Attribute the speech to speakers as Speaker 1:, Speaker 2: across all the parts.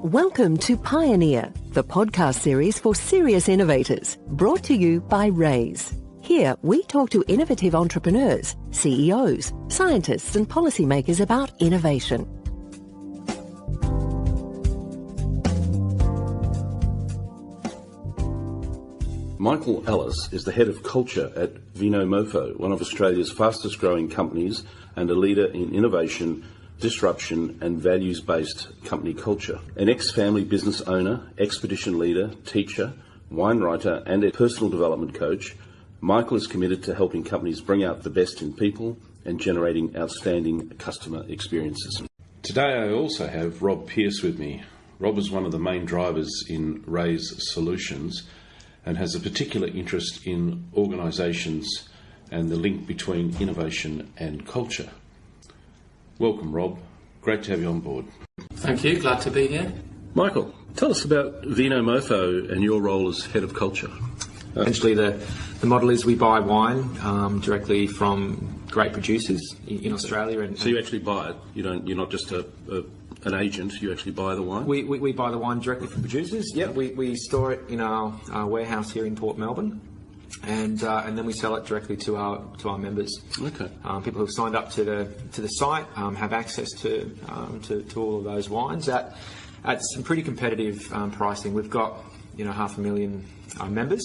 Speaker 1: Welcome to Pioneer, the podcast series for serious innovators, brought to you by Raise. Here, we talk to innovative entrepreneurs, CEOs, scientists and policymakers about innovation.
Speaker 2: Michael Ellis is the head of culture at Vinomofo, one of Australia's fastest growing companies and a leader in innovation, disruption and values-based company culture. An ex-family business owner, expedition leader, teacher, wine writer and a personal development coach, Michael is committed to helping companies bring out the best in people and generating outstanding customer experiences. Today I also have Rob Pearce with me. Rob is one of the main drivers in Raise Solutions and has a particular interest in organisations and the link between innovation and culture. Welcome, Rob. Great to have you on board.
Speaker 3: Thank you. Glad to be here.
Speaker 2: Michael, tell us about Vinomofo and your role as head of culture.
Speaker 3: Essentially, the model is we buy wine directly from great producers in Australia.
Speaker 2: So you actually buy it. You're not just an agent. You actually buy the wine.
Speaker 3: We buy the wine directly from producers. Yep. We store it in our warehouse here in Port Melbourne. And then we sell it directly to our members.
Speaker 2: Okay.
Speaker 3: People who've signed up to the site have access to all of those wines at some pretty competitive pricing. We've got 500,000 members,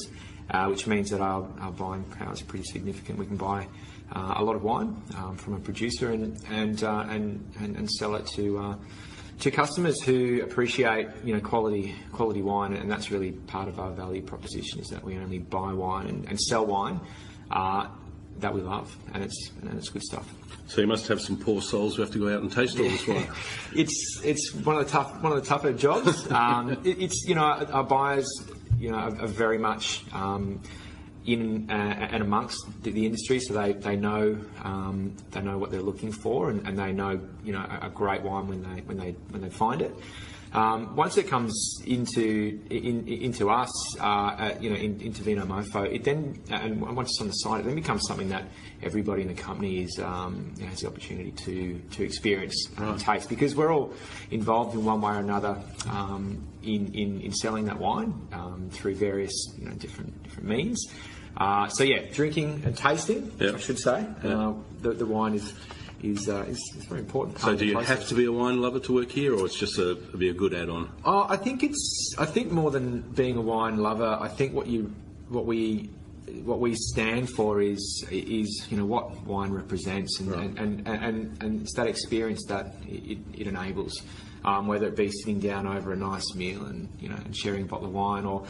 Speaker 3: which means that our buying power is pretty significant. We can buy a lot of wine from a producer and sell it to customers who appreciate quality wine, and that's really part of our value proposition, is that we only buy wine and sell wine that we love, and it's good stuff.
Speaker 2: So you must have some poor souls who have to go out and taste all this wine.
Speaker 3: It's one of the tougher jobs. Our buyers are very much in and amongst the industry, so they know what they're looking for, and they know a great wine when they find it. Once it comes into us, into Vinomofo, it then, and once it's on the site, it then becomes something that everybody in the company has the opportunity to experience and taste, because we're all involved in one way or another in selling that wine through various different means. Drinking and tasting, I should say. The wine is very important.
Speaker 2: So do you have to be a wine lover to work here, or it's just be a good add-on?
Speaker 3: I think more than being a wine lover, I think what we stand for is what wine represents, and it's that experience that it enables, whether it be sitting down over a nice meal and sharing a bottle of wine, or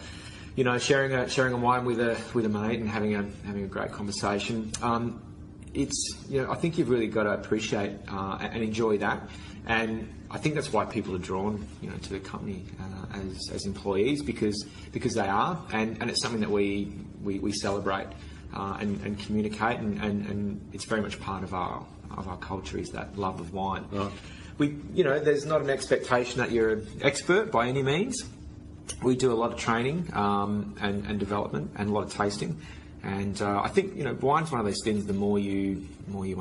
Speaker 3: sharing a wine with a mate and having a great conversation. I think you've really got to appreciate and enjoy that, and I think that's why people are drawn to the company as employees, because they are, and it's something that we celebrate and communicate, and it's very much part of our culture, is that love of wine. Right. There's not an expectation that you're an expert by any means. We do a lot of training and development and a lot of tasting. And I think wine's one of those things. The more you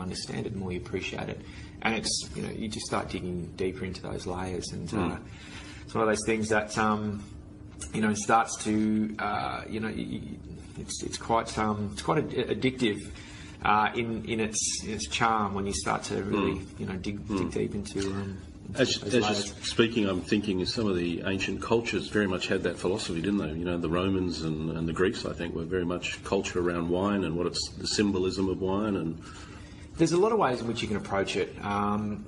Speaker 3: understand it, the more you appreciate it, and it's you just start digging deeper into those layers, and it's one of those things that starts to it's quite addictive in its charm when you start to really dig deep into.
Speaker 2: As you're speaking, I'm thinking some of the ancient cultures very much had that philosophy, didn't they? The Romans and the Greeks, I think, were very much culture around wine and the symbolism of wine. And
Speaker 3: there's a lot of ways in which you can approach it.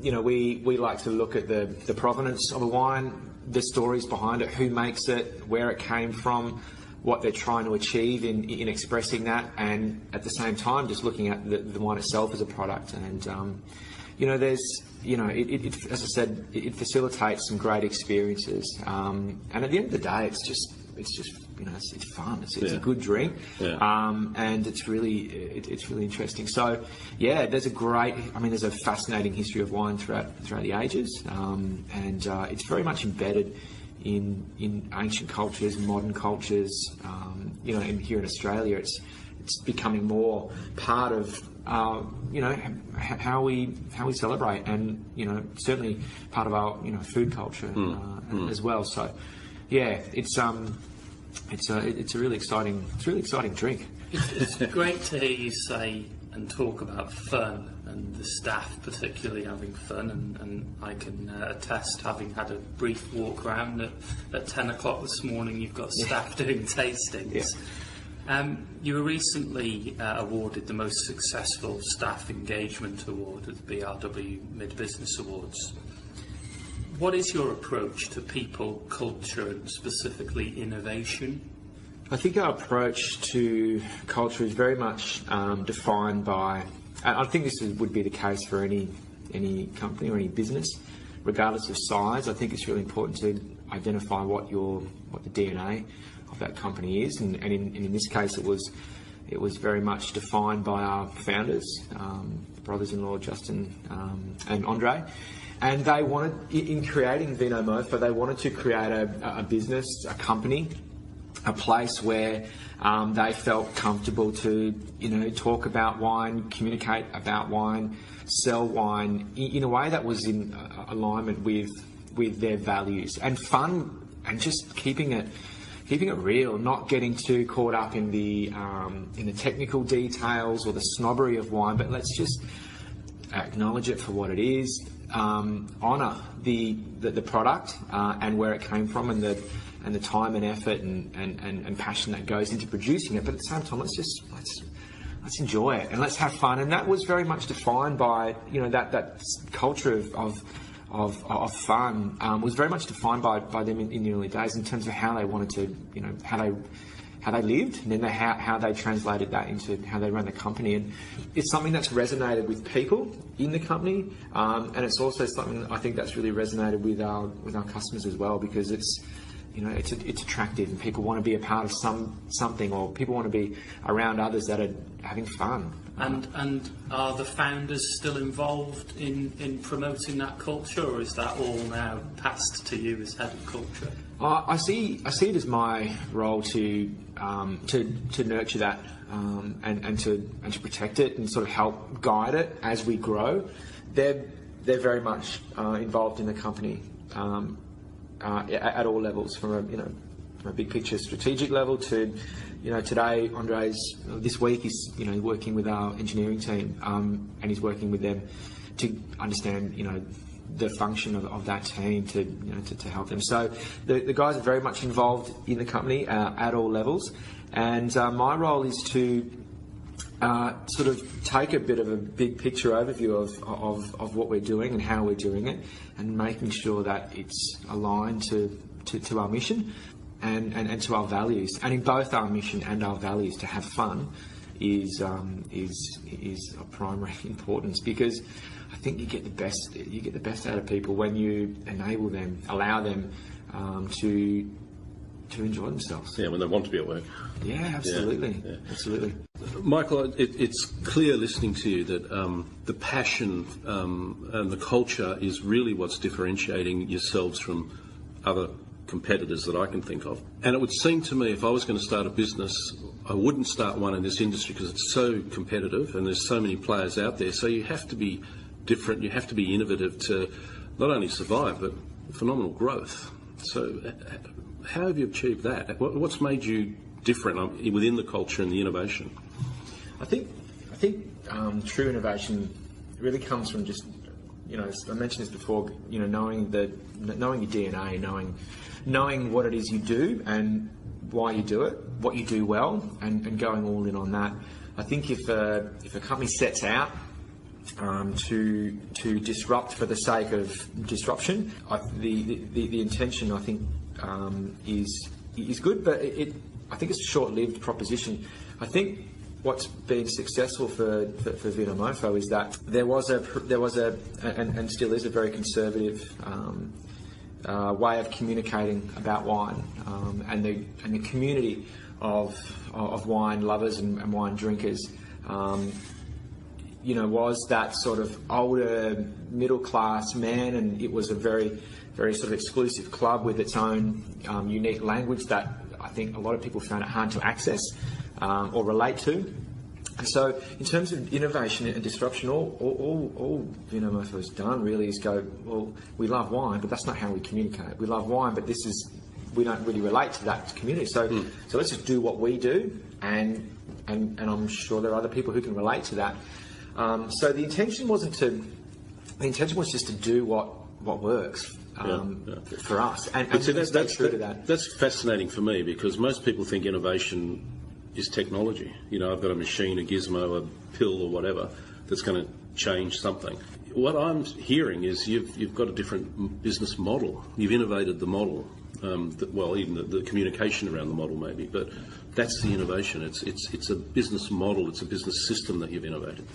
Speaker 3: We like to look at the provenance of a wine, the stories behind it, who makes it, where it came from, what they're trying to achieve in expressing that, and at the same time just looking at the wine itself as a product. And there's as I said, it facilitates some great experiences, and at the end of the day, it's just it's fun. It's a good drink, and it's really interesting. So there's a fascinating history of wine throughout the ages, and it's very much embedded in ancient cultures, modern cultures. And here in Australia, it's becoming more part of how we celebrate, and certainly part of our food culture as well. So yeah, it's a really exciting drink.
Speaker 4: It's great to hear you say and talk about fun, and the staff particularly having fun, and I can attest, having had a brief walk around at 10 o'clock this morning, you've got staff doing tastings. Yeah. You were recently awarded the most successful staff engagement award at the BRW Mid-Business Awards. What is your approach to people, culture, and specifically innovation?
Speaker 3: I think our approach to culture is very much defined by, and I think this would be the case for any company or any business, regardless of size. I think it's really important to identify what the DNA of that company is, and in this case it was very much defined by our founders, brothers-in-law Justin and Andre. And they wanted, in creating Vinomofo, they wanted to create a business, a company, a place where they felt comfortable to, talk about wine, communicate about wine, sell wine in a way that was in alignment with their values, and fun, and just keeping it real, not getting too caught up in the technical details or the snobbery of wine, but let's just acknowledge it for what it is, honour the product and where it came from, and the time and effort and passion that goes into producing it. But at the same time, let's enjoy it and let's have fun. And that was very much defined by that culture of fun was very much defined by them in the early days, in terms of how they wanted to how they lived, and then how they translated that into how they ran the company. And it's something that's resonated with people in the company, and it's also something I think that's really resonated with our customers as well, because it's attractive, and people want to be a part of something, or people want to be around others that are having fun.
Speaker 4: And are the founders still involved in promoting that culture, or is that all now passed to you as head of culture?
Speaker 3: I see it as my role to nurture that and to protect it, and sort of help guide it as we grow. They're very much involved in the company. At all levels, from a big picture strategic level to, today this week he's working with our engineering team, and he's working with them to understand the function of that team to help them. So the guys are very much involved in the company at all levels, and my role is to sort of take a bit of a big picture overview of what we're doing and how we're doing it, and making sure that it's aligned to our mission and to our values. And in both our mission and our values, to have fun is of primary importance, because I think you get the best out of people when you enable them, allow them to enjoy themselves.
Speaker 2: Yeah, when they want to be at work.
Speaker 3: Yeah, absolutely.
Speaker 2: Yeah.
Speaker 3: Absolutely.
Speaker 2: Michael, it's clear listening to you that the passion and the culture is really what's differentiating yourselves from other competitors that I can think of. And it would seem to me, if I was going to start a business, I wouldn't start one in this industry, because it's so competitive and there's so many players out there. So you have to be different, you have to be innovative to not only survive, but phenomenal growth. So how have you achieved that? What's made you different within the culture and the innovation?
Speaker 3: I think true innovation really comes from just, I mentioned this before, knowing your DNA, knowing what it is you do and why you do it, what you do well, and going all in on that. I think if a company sets out to disrupt for the sake of disruption, the intention, I think, is good, but I think it's a short-lived proposition. I think what's been successful for Vinomofo is that there was a and still is a very conservative way of communicating about wine, and the community of wine lovers and wine drinkers. Was that sort of older middle-class man, and it was a very, very sort of exclusive club with its own unique language that I think a lot of people found it hard to access or relate to. And so, in terms of innovation and disruption, all Vinomofo has done really is go, well, we love wine, but that's not how we communicate. We love wine, but we don't really relate to that community. So let's just do what we do, and I'm sure there are other people who can relate to that. So the intention was just to do what works. For us, and
Speaker 2: see,
Speaker 3: that's true to that.
Speaker 2: That's fascinating for me, because most people think innovation is technology. I've got a machine, a gizmo, a pill, or whatever that's going to change something. What I'm hearing is you've got a different business model. You've innovated the model. Even the communication around the model maybe, but that's the innovation. It's a business model. It's a business system that you've innovated.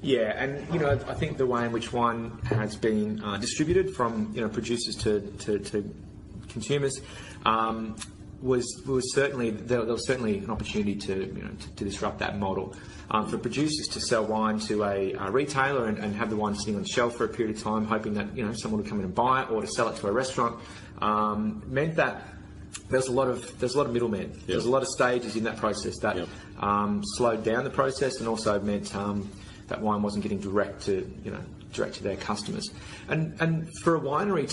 Speaker 3: Yeah, and I think the way in which wine has been distributed from producers to consumers was certainly there was certainly an opportunity to disrupt that model. For producers to sell wine to a retailer and have the wine sitting on the shelf for a period of time, hoping that someone would come in and buy it, or to sell it to a restaurant, meant that there's a lot of middlemen.
Speaker 2: Yep.
Speaker 3: There's a lot of stages in that process that slowed down the process, and also meant that wine wasn't getting direct to their customers. And for a winery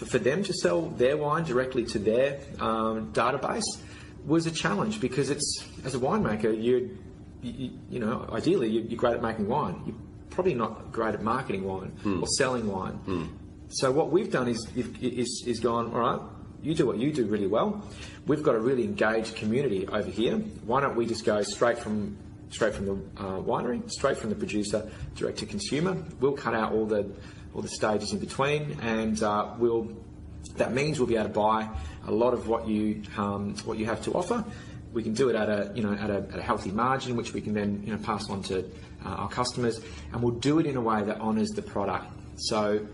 Speaker 3: for them to sell their wine directly to their database was a challenge, because it's, as a winemaker, ideally you're great at making wine. You're probably not great at marketing wine or selling wine. So what we've done is gone, all right, you do what you do really well. We've got a really engaged community over here. Why don't we just go straight from the winery, straight from the producer, direct to consumer? We'll cut out all the stages in between, and that means we'll be able to buy a lot of what you have to offer. We can do it at a healthy margin, which we can then pass on to our customers, and we'll do it in a way that honours the product. So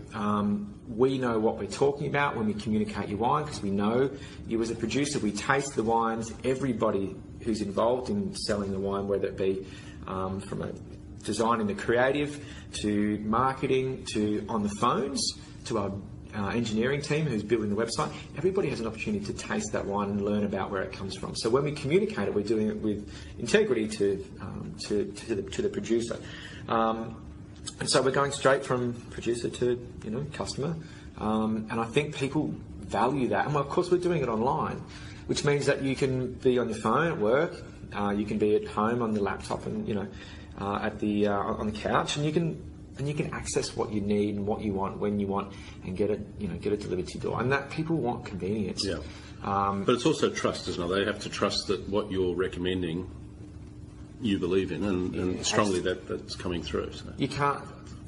Speaker 3: we know what we're talking about when we communicate your wine, because we know you as a producer. We taste the wines. Everybody who's involved in selling the wine, whether it be from a designing the creative, to marketing, to on the phones, to our engineering team who's building the website, everybody has an opportunity to taste that wine and learn about where it comes from. So when we communicate it, we're doing it with integrity to the producer. And so we're going straight from producer to customer, and I think people value that. And of course, we're doing it online, which means that you can be on your phone at work, you can be at home on the laptop, and on the couch, and you can access what you need and what you want when you want, and get it delivered to your door. And that people want convenience.
Speaker 2: Yeah. But it's also trust, isn't it? They have to trust that what you're recommending you believe in, and strongly that's coming through. So.
Speaker 3: You can't.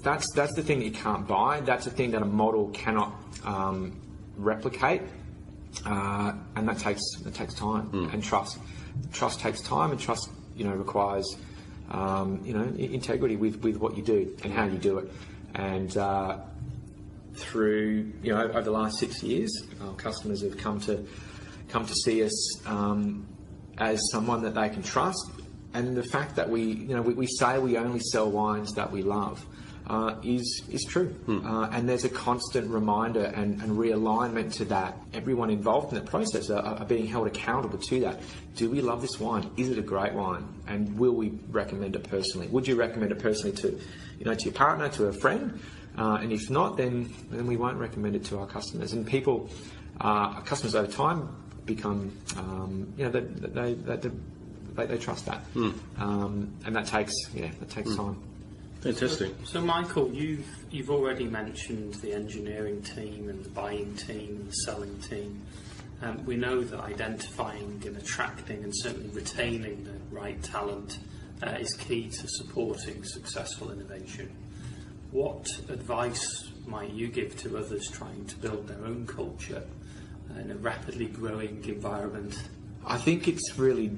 Speaker 3: That's the thing that you can't buy. That's the thing that a model cannot replicate, and that takes time and trust. Trust takes time, and trust requires integrity with what you do and how you do it. And through over the last 6 years, our customers have come to see us as someone that they can trust. And the fact that we say we only sell wines that we love is true. And there's a constant reminder and realignment to that. Everyone involved in that process are being held accountable to that. Do we love this wine? Is it a great wine? And will we recommend it personally? Would you recommend it personally to your partner, to a friend? And if not, then we won't recommend it to our customers. And our customers over time become, they trust that, and that takes time.
Speaker 2: Fantastic.
Speaker 4: So Michael, you've already mentioned the engineering team and the buying team and the selling team. We know that identifying and attracting and certainly retaining the right talent is key to supporting successful innovation. What advice might you give to others trying to build their own culture in a rapidly growing environment?
Speaker 3: I think it's really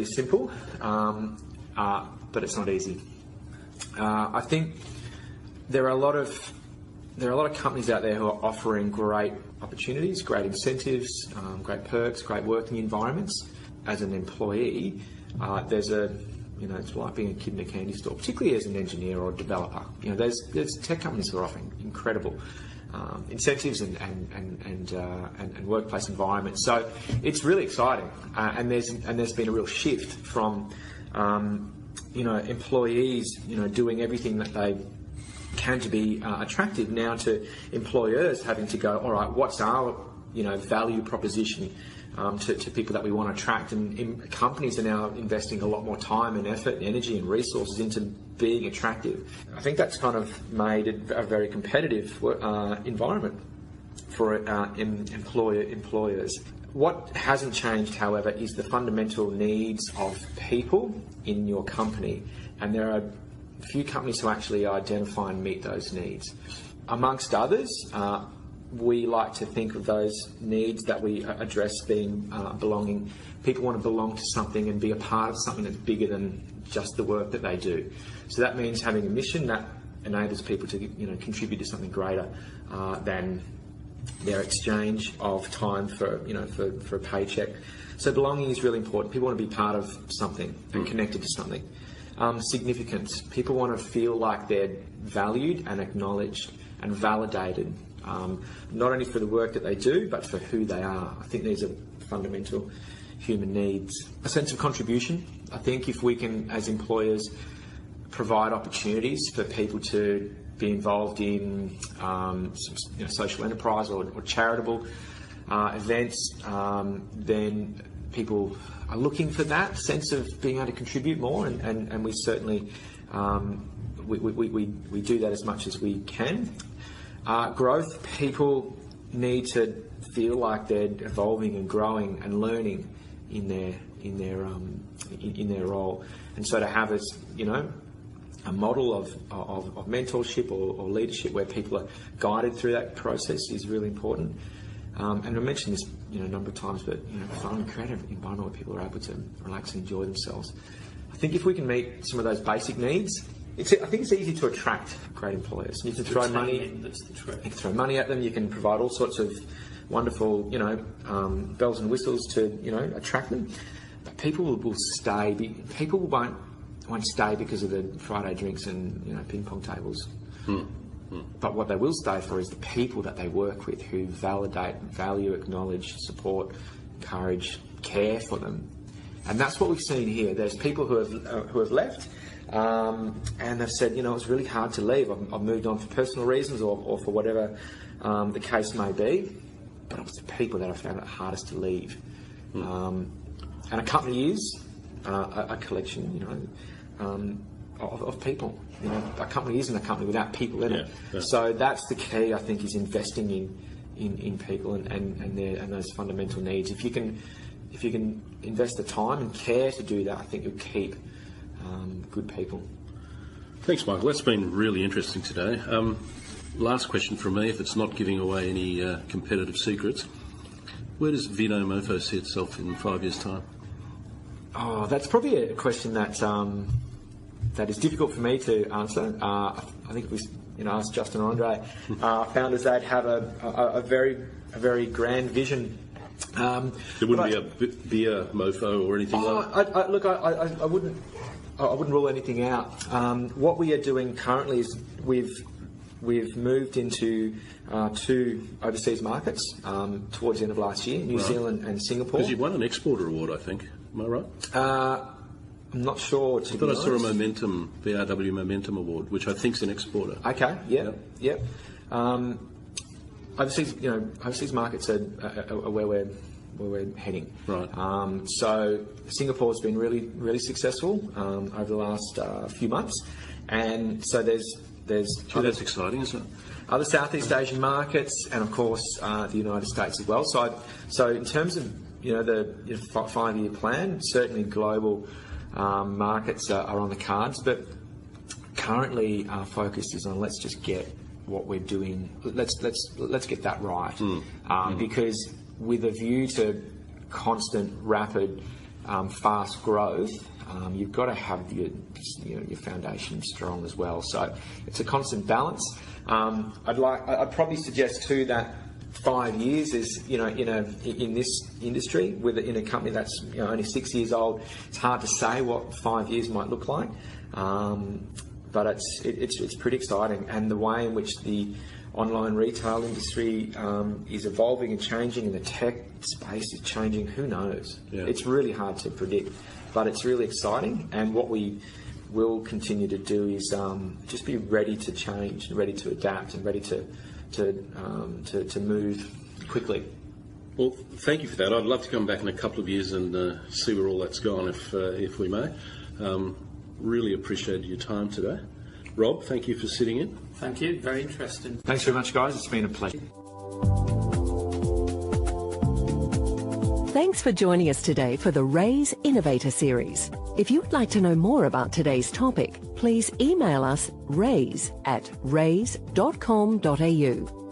Speaker 3: simple, but it's not easy. I think there are a lot of companies out there who are offering great opportunities, great incentives, great perks, great working environments. As an employee, it's like being a kid in a candy store, particularly as an engineer or a developer. There's tech companies who are offering incredible incentives and workplace environments. So it's really exciting, and there's been a real shift from employees, doing everything that they can to be attractive, now to employers having to go, all right, what's our value proposition to people that we want to attract, and companies are now investing a lot more time and effort and energy and resources into being attractive. I think that's kind of made it a very competitive environment for employers. What hasn't changed, however, is the fundamental needs of people in your company, and there are a few companies who actually identify and meet those needs. Amongst others, we like to think of those needs that we address being belonging. People want to belong to something and be a part of something that's bigger than just the work that they do. So that means having a mission that enables people to contribute to something greater than their exchange of time for a paycheck. So belonging is really important. People want to be part of something and connected to something. Significance. People want to feel like they're valued and acknowledged and validated, not only for the work that they do, but for who they are. I think these are fundamental human needs. A sense of contribution. I think if we can, as employers, provide opportunities for people to be involved in social enterprise or charitable events, then people are looking for that sense of being able to contribute more, and we certainly we do that as much as we can. Growth. People need to feel like they're evolving and growing and learning in their role, and so to have a model of mentorship or leadership where people are guided through that process is really important. And I mentioned this a number of times, but fun and creative environment where people are able to relax and enjoy themselves. I think if we can meet some of those basic needs, I think it's easy to attract great employers. You can throw money.
Speaker 4: That's the trick.
Speaker 3: You can throw money at them. You can provide all sorts of wonderful, bells and whistles to attract them. But people will stay. People won't stay because of the Friday drinks and ping pong tables. But what they will stay for is the people that they work with, who validate, value, acknowledge, support, encourage, care for them. And that's what we've seen here. There's people who have left, and they've said, it's really hard to leave. I've moved on for personal reasons or for whatever the case may be. But it was the people that I found it hardest to leave. And a company is a collection, of people. A company isn't a company without people in it. Yeah. So that's the key, I think, is investing in people and those fundamental needs. If you can invest the time and care to do that, I think you'll keep good people.
Speaker 2: Thanks, Michael. That's been really interesting today. Last question from me, if it's not giving away any competitive secrets. Where does Vinomofo see itself in 5 years' time?
Speaker 3: Oh, that's probably a question that is difficult for me to answer. I think if we asked Justin or Andre, founders, they'd have a very grand vision.
Speaker 2: There wouldn't be a beer mofo or anything like that?
Speaker 3: I wouldn't rule anything out. What we are doing currently is we've moved into 2 overseas markets towards the end of last year, New Zealand and Singapore.
Speaker 2: Because you won an exporter award, I think. Am I right?
Speaker 3: I'm not sure.
Speaker 2: I thought I saw a BRW Momentum Award, which I think is an exporter.
Speaker 3: Okay. Yep. Overseas markets are where we're heading.
Speaker 2: Right.
Speaker 3: So Singapore's been really successful over the last few months, and so there's
Speaker 2: that's exciting, isn't it?
Speaker 3: Other Southeast Asian markets, and of course the United States as well. So in terms of the 5-year plan, certainly global markets are on the cards, but currently our focus is on let's just get what we're doing. Let's get that right, because with a view to constant, rapid, fast growth, you've got to have your foundation strong as well. So it's a constant balance. I'd probably suggest too that 5 years is in this industry in a company that's only 6 years old. It's hard to say what 5 years might look like, but it's pretty exciting, and the way in which the online retail industry is evolving and changing, and the tech space is changing. Who knows? Yeah. It's really hard to predict, but it's really exciting. And what we will continue to do is just be ready to change, ready to adapt, and ready to move quickly.
Speaker 2: Well, thank you for that. I'd love to come back in a couple of years and see where all that's gone, if we may. Really appreciate your time today. Rob, thank you for sitting in.
Speaker 4: Thank you. Very interesting.
Speaker 3: Thanks very much, guys. It's been a pleasure.
Speaker 1: Thanks for joining us today for the Raise Innovator Series. If you would like to know more about today's topic, please email us raise@raise.com.au.